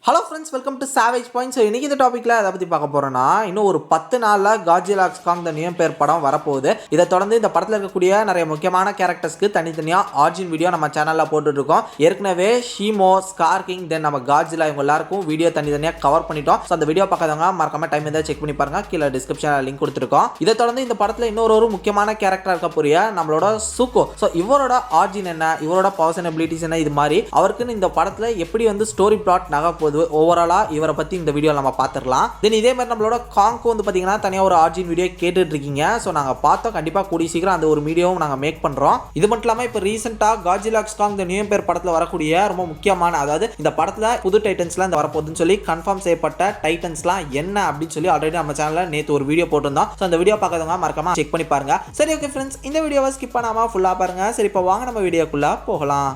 Hello friends, welcome to savage point. So இன்றைக்கி இந்த டாப்பிக்கில் அதை பற்றி பார்க்க போகிறோன்னா, இன்னும் ஒரு 10 நாளில் Godzilla x Kong the new empire படம் வரப்போகுது. இதை தொடர்ந்து இந்த படத்தில் இருக்கக்கூடிய நிறைய முக்கியமான கேரக்டர்ஸ்க்கு தனித்தனியாக ஆர்ஜின் வீடியோ நம்ம சேனலில் போட்டுட்ருக்கோம். ஏற்கனவே ஷீமோ, ஸ்கார் கிங், தென் நம்ம காட்ஜிலா இவங்க எல்லாருக்கும் வீடியோ தனித்தனியாக கவர் பண்ணிட்டோம். ஸோ அந்த வீடியோ பார்க்காதவங்க மறக்காம டைம் இருந்தால் செக் பண்ணி பாருங்கள். கீழே டிஸ்கிரிப்ஷனில் லிங்க் கொடுத்துருக்கோம். இதை தொடர்ந்து இந்த படத்தில் இன்னொரு முக்கியமான கேரக்டர் இருக்க போறிய நம்மளோட சுகோ. ஸோ இவரோட ஆர்ஜின் என்ன, இவரோட பவர்ஸ் அண்ட் எபிலிட்டிஸ் என்ன, இது மாதிரி அவருக்குன்னு இந்த படத்தில் எப்படி வந்து ஸ்டோரி பிளாட் நகப்போகுது ஓவராலா இவரை பத்தி இந்த வீடியோ நம்ம பார்த்துடலாம். தென் இதே மாதிரி நம்மளோட காங்க்கு வந்து பாத்தீங்கன்னா தனியாக ஒரு ஆர்ஜின் வீடியோ கேட்டுட்டு இருக்கீங்க. ஸோ நாங்கள் பார்த்தோம், கண்டிப்பாக கூடிய சீக்கிரம் அந்த ஒரு வீடியோவும் நாங்கள் மேக் பண்ணுறோம். இது மட்டும் இல்லாமல் இப்போ ரீசெண்டாக Godzilla x Kong the new empire படத்தில் வரக்கூடிய ரொம்ப முக்கியமான, அதாவது இந்த படத்தில் புது டைட்டன்ஸ்லாம் இந்த வரப்போகுதுன்னு சொல்லி கன்ஃபார்ம் செய்யப்பட்ட டைட்டன்ஸ்லாம் என்ன அப்படின்னு சொல்லி ஆல்ரெடி நம்ம சேனலில் நேற்று ஒரு வீடியோ போட்டிருந்தோம். ஸோ அந்த வீடியோ பார்க்காதவங்க மறக்காம செக் பண்ணி பாருங்க. சரி, ஓகே ஃப்ரெண்ட்ஸ், இந்த வீடியோவை ஸ்கிப் பண்ணாமல் ஃபுல்லாக பாருங்க. சரி, இப்போ வாங்க நம்ம வீடியோக்குள்ள போகலாம்.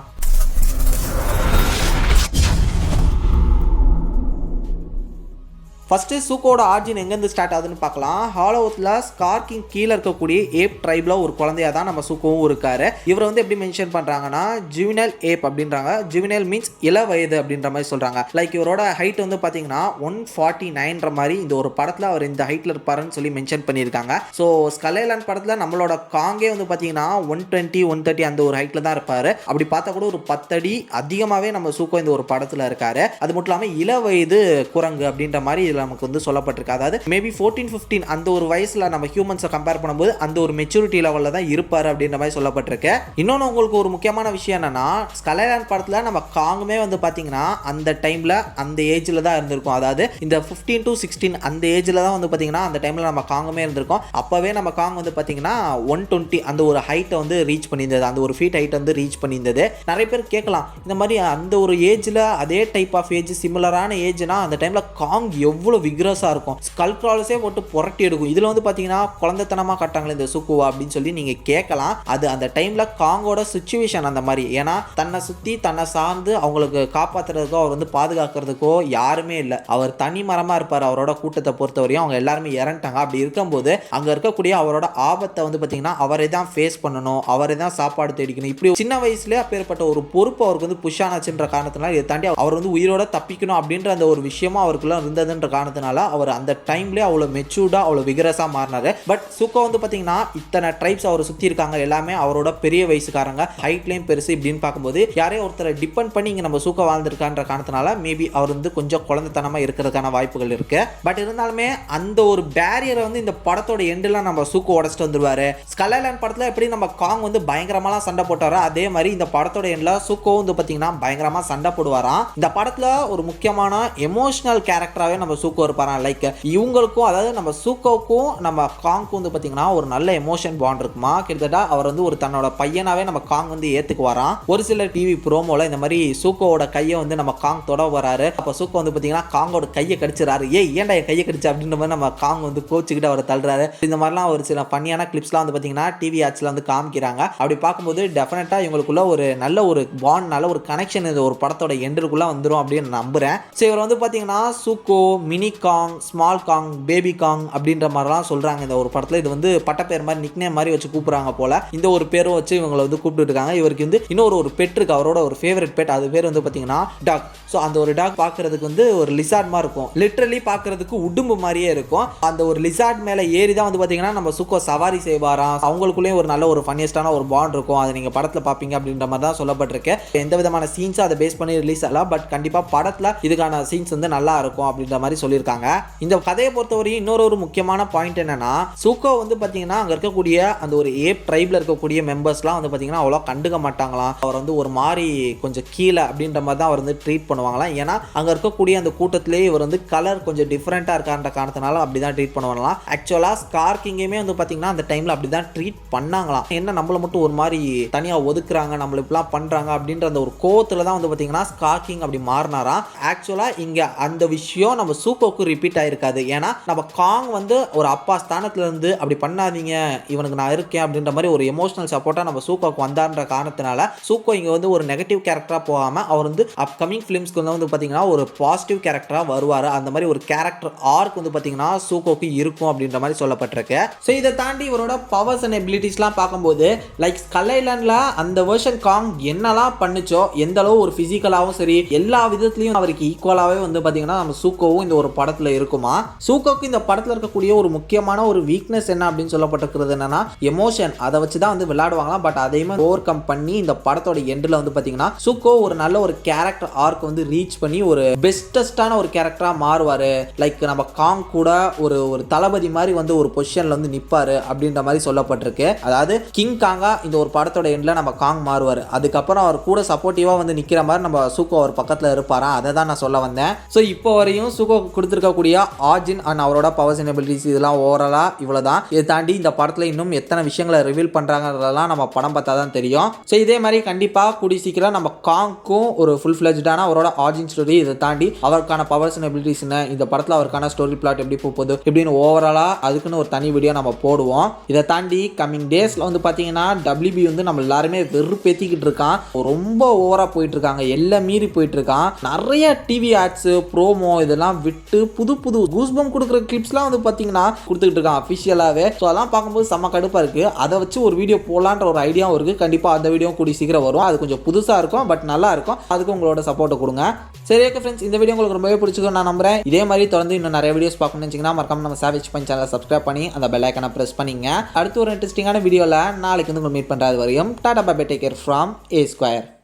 ஃபஸ்ட்டு சூக்கோட ஆர்ஜின் எங்கேருந்து ஸ்டார்ட் ஆகுதுன்னு பார்க்கலாம். ஹாலோவுத்தில் ஸ்கார் கிங் கீழே இருக்கக்கூடிய ஏப் ட்ரைபில் ஒரு குழந்தையாக தான் நம்ம சூக்கோவும் இருக்காரு. இவரை வந்து எப்படி மென்ஷன் பண்ணுறாங்கன்னா ஜுவினல் ஏப் அப்படின்றாங்க. ஜுவினல் மீன்ஸ் இள வயது அப்படின்ற மாதிரி சொல்கிறாங்க. லைக் இவரோட ஹைட் வந்து பார்த்தீங்கன்னா 149 மாதிரி இந்த ஒரு படத்தில் அவர் இந்த ஹைட்டில் இருப்பாருன்னு சொல்லி மென்ஷன் பண்ணியிருக்காங்க. ஸோ ஸ்கல் ஐலாண்ட் படத்தில் நம்மளோட காங்கே வந்து பார்த்தீங்கன்னா 120 130 அந்த ஒரு ஹைட்டில் தான் இருப்பார். அப்படி பார்த்தா கூட ஒரு 10 அடி அதிகமாகவே நம்ம சூக்கோ இந்த ஒரு படத்தில் இருக்காரு. அது மட்டும் இல்லாமல் இள வயது குரங்கு அப்படின்ற மாதிரி நமக்கு வந்து சொல்லப்பட்டிருக்கு. அதாவது மேபி 14-15 அந்த ஒரு வயசுல நம்ம ஹியூமன்ஸை கம்பேர் பண்ணும்போது அந்த ஒரு மெச்சூரிட்டி லெவலில் தான் இருப்பாரு அப்படின்ற மாதிரி சொல்லப்பட்டிருக்கு. இன்னொன்று உங்களுக்கு ஒரு முக்கியமான விஷயம் என்னன்னா, ஸ்கல் ஐலாண்ட் படத்தில் நம்ம காங்குமே வந்து பார்த்தீங்கன்னா அந்த டைம்ல அந்த ஏஜ்ல தான் இருந்திருக்கும். அதாவது இந்த 15 to 16 அந்த ஏஜ்ல தான் வந்து பார்த்தீங்கன்னா அந்த டைம்ல நம்ம காங்குமே இருந்திருக்கும். அப்பவே நம்ம காங் வந்து பார்த்தீங்கன்னா 120 அந்த ஒரு ஹைட்டை வந்து ரீச் பண்ணியிருந்தது, அந்த ஒரு ஃபீட் ஹைட் வந்து ரீச் பண்ணியிருந்தது. நிறைய பேர் கேட்கலாம், இந்த மாதிரி அந்த ஒரு ஏஜ்ல அதே டைப் ஆஃப் ஏஜ் சிமிலரான ஏஜ்னா அந்த டைம்ல காங் எவ்வளவு விக்ரஸா இருக்கும், ஸ்கல் கிராலர்ஸே போட்டு புரட்டி எடுக்கும். இதுல வந்து பாத்தீங்கன்னா குழந்தைத்தனமா காட்டாங்களே இந்த சுக்குவா அப்படின்னு சொல்லி நீங்க கேட்கலாம். அது அந்த டைம்ல காங்கோட சிச்சுவேஷன் அந்த மாதிரி. ஏன்னா தன்னை சுத்தி தன்னை சார்ந்து அவங்களுக்கு காப்பாத்துறதுக்கோ அவர் வந்து பாதுகாக்கிறதுக்கோ யாருமே இல்லை. அவர் தனி மரமா இருப்பார். அவரோட கூட்டத்தை பொறுத்தவரையும் அவங்க எல்லாருமே இறந்துட்டாங்க. அப்படி இருக்கும்போது அங்க இருக்கக்கூடிய அவரோட ஆபத்தை வந்து பாத்தீங்கன்னா அவரை தான் ஃபேஸ் பண்ணணும், அவரை தான் சாப்பாடு தேடிக்கணும். இப்படி சின்ன வயசுல அப்பேற்பட்ட ஒரு பொறுப்பு அவருக்கு வந்து புஷ் ஆனாச்சுன்ற காரணத்தினால இதை தாண்டி அவர் வந்து உயிரோட தப்பிக்கணும் அப்படின்ற அந்த ஒரு விஷயமா அவருக்குள்ள இருந்ததுன்ற காரணத்தினால அவர் அந்த டைம்ல அவ்வளவு மெச்சூர்டா அவ்வளவு விகரஸா மாறினாரு. பட் சுக்கோ வந்து பாத்தீங்கன்னா இத்தனை ட்ரைப்ஸ் அவர் சுத்தி இருக்காங்க, எல்லாமே அவரோட பெரிய வயசுக்காரங்க, ஹைட்லயும் பெருசு. இப்படின்னு பார்க்கும்போது யாரையும் ஒருத்தரை டிபெண்ட் பண்ணி இங்க நம்ம சூக்கோ வாழ்ந்திருக்கான்ற காரணத்தினால மேபி அவர் வந்து கொஞ்சம் குழந்தைத்தனமா இருக்கிறதுக்கான வாய்ப்புகள் இருக்கு. பட் இருந்தாலுமே அந்த ஒரு பேரியரை வந்து இந்த படத்தோட எண்டில் நம்ம சூக்கோ உடச்சிட்டு வந்துருவாரு. ஸ்கல் ஐலாண்ட் படத்துல எப்படி நம்ம காங் வந்து பயங்கரமாலாம் சண்டை போட்டாரோ அதே மாதிரி இந்த படத்தோட எண்ட்ல சூக்கோ வந்து பாத்தீங்கன்னா பயங்கரமா சண்டை போடுவாராம். இந்த படத்துல ஒரு முக்கியமான எமோஷனல் கேரக்டராகவே நம்ம சூக்கோ இருப்பாராம். லைக் இவங்களுக்கும், அதாவது நம்ம சூக்கோவுக்கும் நம்ம காங்க்கும் வந்து பார்த்தீங்கன்னா ஒரு நல்ல எமோஷன் பாண்ட் இருக்குமா. கிட்டத்தட்ட அவர் வந்து ஒரு தன்னோட பையனாவே நம்ம காங் வந்து ஏற்றுக்குவாராம். ஒரு சில டிவி ப்ரோமோல இந்த மாதிரி சூக்கோவோட கையை வந்து நம்ம காங் தொட வராரு. அப்போ சூக்கோ வந்து பார்த்தீங்கன்னா காங்கோட கையை கடிச்சிடறாரு. ஏன்டா என் கையை கடிச்சு அப்படின்ற மாதிரி நம்ம காங் வந்து கோச்சுக்கிட்டு அவரை தள்ளுறாரு. இந்த மாதிரிலாம் ஒரு சில ஃபன்னியான கிளிப்ஸ்லாம் வந்து பார்த்தீங்கன்னா டிவி ஆட்ஸ்ல வந்து காமிக்கிறாங்க. அப்படி பார்க்கும்போது டெஃபினட்டா இவங்களுக்குள்ள ஒரு நல்ல ஒரு பாண்ட், நல்ல ஒரு கனெக்ஷன் இந்த ஒரு படத்தோட எண்டுக்குள்ள வந்துடும் அப்படின்னு நம்புறேன். ஸோ இவர் வந்து பார்த்தீங்கன்னா சூக்கோ, மினி காங், ஸ்மால் காங், பேபி காங் அப்படின்ற மாதிரிலாம் சொல்றாங்க இந்த ஒரு படத்தில். இது வந்து பட்டப்பேர் மாதிரி நிக்நேம் மாதிரி வச்சு கூப்பிடுறாங்க போல. இந்த ஒரு பேரும் வச்சு இவங்களை வந்து கூப்பிட்டு இருக்காங்க. இவருக்கு வந்து இன்னொரு பெட் இருக்கு, அவரோட ஒரு ஃபேவரட் பெட். அது பேர் வந்து பார்த்தீங்கன்னா டாக். ஸோ அந்த ஒரு டாக் பார்க்கறதுக்கு வந்து ஒரு லிசார்ட் மாதிரி இருக்கும். லிட்டரலி பார்க்கறதுக்கு உடும்பு மாதிரியே இருக்கும். அந்த ஒரு லிசார்ட் மேலே ஏறி தான் வந்து பார்த்தீங்கன்னா நம்ம சுக்கோ சவாரி செய்வாராம். அவங்களுக்குள்ளேயும் ஒரு நல்ல ஒரு ஃபன்னியஸ்டான ஒரு பாண்ட் இருக்கும். அதை நீங்கள் படத்தில் பார்ப்பீங்க அப்படின்ற மாதிரி தான் சொல்லப்பட்டிருக்கு. எந்த விதமான சீன்ஸும் அதை பேஸ் பண்ணி ரிலீஸ் ஆகலாம். பட் கண்டிப்பாக படத்தில் இதுக்கான சீன்ஸ் வந்து நல்லா இருக்கும் அப்படின்ற மாதிரி சொல்லியிருக்காங்க. இந்த கதையை பொறுத்தவரையும் இன்னொரு முக்கியமான பாயிண்ட் என்னன்னா, சூக்கோ வந்து பாத்தீங்கன்னா அங்க இருக்கக்கூடிய அந்த ஒரு ஏப் ட்ரைப்ல இருக்கக்கூடிய மெம்பர்ஸ்லாம் வந்து பாத்தீங்கன்னா அவ்வளோ கண்டுக்க மாட்டாங்களாம். அவர் வந்து ஒரு மாதிரி கொஞ்சம் கீழே அப்படின்ற மாதிரி தான் அவர் வந்து ட்ரீட் பண்ணுவாங்களாம். ஏன்னா அங்க இருக்கக்கூடிய அந்த கூட்டத்திலேயே இவர் வந்து கலர் கொஞ்சம் டிஃப்ரெண்டா இருக்கான்ற காரணத்தினால அப்படிதான் ட்ரீட் பண்ணுவாங்களாம். ஆக்சுவலா ஸ்கார் கிங்குமே வந்து பாத்தீங்கன்னா அந்த டைம்ல அப்படிதான் ட்ரீட் பண்ணாங்களாம். என்ன நம்மள மட்டும் ஒரு மாதிரி தனியா ஒதுக்குறாங்க, நம்மள இப்பெல்லாம் பண்றாங்க அப்படின்ற அந்த ஒரு கோவத்துல தான் வந்து பாத்தீங்கன்னா ஸ்கார் கிங் அப்படி மாறினாராம். ஆக்சுவலா இங்க அந்த விஷயம் நம்ம சூக்கோக்கு ரிப்பீட் ஆயிருக்காது. ஏன்னா நம்ம காங் வந்து ஒரு அப்பா ஸ்தானத்துல இருந்து அப்படி பண்ணாதீங்க, இவனுக்கு நான் இருக்கேன் அப்படின்ற மாதிரி ஒரு எமோஷனல் சப்போர்ட்டா நம்ம சூக்கோக்கு வந்தான்ற காரணத்தினால சூக்கோ இங்க வந்து ஒரு நெகட்டிவ் கேரக்டரா போகாம அவர் வந்து அப்கமிங் ஃபிலிம்ஸ்க்கு வந்து பார்த்தீங்கன்னா ஒரு பாசிட்டிவ் கேரக்டராக வருவார். அந்த மாதிரி ஒரு கேரக்டர் ஆர்க் வந்து பார்த்தீங்கன்னா சூக்கோக்கு இருக்கும் அப்படின்ற மாதிரி சொல்லப்பட்டிருக்கு. ஸோ இதை தாண்டி இவரோட பவர்ஸ் அண்ட் எபிலிட்டிஸ்லாம் பார்க்கும்போது லைக் ஸ்கல் ஐலாண்டில் அந்த வெர்ஷன் காங் என்னெல்லாம் பண்ணுச்சோ, எந்த அளவு ஒரு ஃபிசிக்கலாகவும் சரி எல்லா விதத்துலையும் அவருக்கு ஈக்குவலாகவே வந்து பார்த்தீங்கன்னா நம்ம சூக்கோவும் இந்த ஒரு படத்தில் இருக்குமா. சூக்கோக்கு இந்த படத்தில் இருக்கக்கூடிய ஒரு முக்கியமான ஒரு வீக்னஸ் என்ன அப்படின்னு சொல்லப்பட்டிருக்கிறது என்னன்னா எமோஷன். அதை வச்சு தான் வந்து விளையாடுவாங்களாம். பட் அதையுமே ஓவர் கம் பண்ணி இந்த படத்தோட எண்டில் வந்து பார்த்தீங்கன்னா சூக்கோ ஒரு நல்ல ஒரு கேரக்டர் ஆர்க் வந்து ரீச் பண்ணி ஒரு பெஸ்டஸ்டான ஒரு கேரக்டராக மாறுவார். லைக் நம்ம காங் கூட ஒரு ஒரு தளபதி மாதிரி வந்து ஒரு பொசிஷனில் வந்து நிற்பார் அப்படின்ற மாதிரி சொல்லப்பட்டிருக்கு. அதாவது கிங் காங்கா இந்த ஒரு படத்தோட எண்டில் நம்ம காங் மாறுவார். அதுக்கப்புறம் அவர் கூட சப்போர்ட்டிவாக வந்து நிற்கிற மாதிரி நம்ம சூக்கோ அவர் பக்கத்தில் இருப்பாரா, அதை தான் நான் சொல்ல வந்தேன். ஸோ இப்போ வரையும் சூக்கோ கொடுத்துருக்கக்கூடிய ஆர்ஜின் அண்ட் அவரோட பவர்ஸ் அண்ட் எபிலிட்டிஸ் இதெல்லாம் ஓவராலாக இவ்வளோ தான். இதை தாண்டி இந்த படத்தில் இன்னும் எத்தனை விஷயங்களை ரிவீல் பண்ணுறாங்கிறதெல்லாம் நம்ம படம் பார்த்தா தான் தெரியும். ஸோ இதே மாதிரி கண்டிப்பாக கூடி சீக்கிரம் நம்ம காங்க்கும் ஒரு ஃபுல் ஃப்ளெஜ்டான அவரோட ஆர்ஜின் ஸ்டோரி, இதை தாண்டி அவருக்கான பவர்ஸ் அண்ட் எபிலிட்டிஸ் என்ன, இந்த படத்தில் அவருக்கான ஸ்டோரி பிளாட் எப்படி போகுது இப்படின்னு ஓவராலாக அதுக்குன்னு ஒரு தனி வீடியோ நம்ம போடுவோம். இதை தாண்டி கம்மிங் டேஸில் வந்து பார்த்தீங்கன்னா WB வந்து நம்ம எல்லாருமே வெறுப்பேற்றிக்கிட்டு இருக்கான். ரொம்ப ஓவராக போயிட்டு இருக்காங்க, எல்லாம் மீறி போயிட்டு இருக்கான். நிறைய டிவி ஆட்ஸு ப்ரோமோ இதெல்லாம் விட்டு புது புது கூஸ்பம் கொடுக்குற கிளிப்ஸ்லாம் வந்து பார்த்தீங்கன்னா கொடுத்துக்கிட்டு இருக்கான் அஃபிஷியலாகவே. ஸோ அதெல்லாம் பார்க்கும்போது செம்ம கடுப்பாக இருக்குது. அதை வச்சு ஒரு வீடியோ போடலான்ற ஒரு ஐடியாவும் இருக்குது. கண்டிப்பாக அந்த வீடியோ கூடி சீக்கிரம் வரும். அது கொஞ்சம் புதுசாக இருக்கும், பட் நல்லா இருக்கும். அதுக்கு உங்களோட சப்போர்ட்டை கொடுங்க. சரி ஓகே ஃப்ரெண்ட்ஸ், இந்த வீடியோ உங்களுக்கு ரொம்பவே பிடிச்சிருக்கும் நான் நம்புறேன். இதே மாதிரி தொடர்ந்து இன்னும் நிறைய வீடியோஸ் பார்க்கணும்னு வச்சிங்கன்னா மறக்காம நம்ம சாவேஜ் பஞ்ச் சேனலை சப்ஸ்கிரைப் பண்ணி அந்த பெல் ஐக்கனை ப்ரெஸ் பண்ணிங்க. அடுத்து ஒரு இன்ட்ரெஸ்டிங்கான வீடியோவில் நாளைக்கு வந்து உங்களை மீட் பண்ணுறது வரையும் tata bye bye, take care from A Square.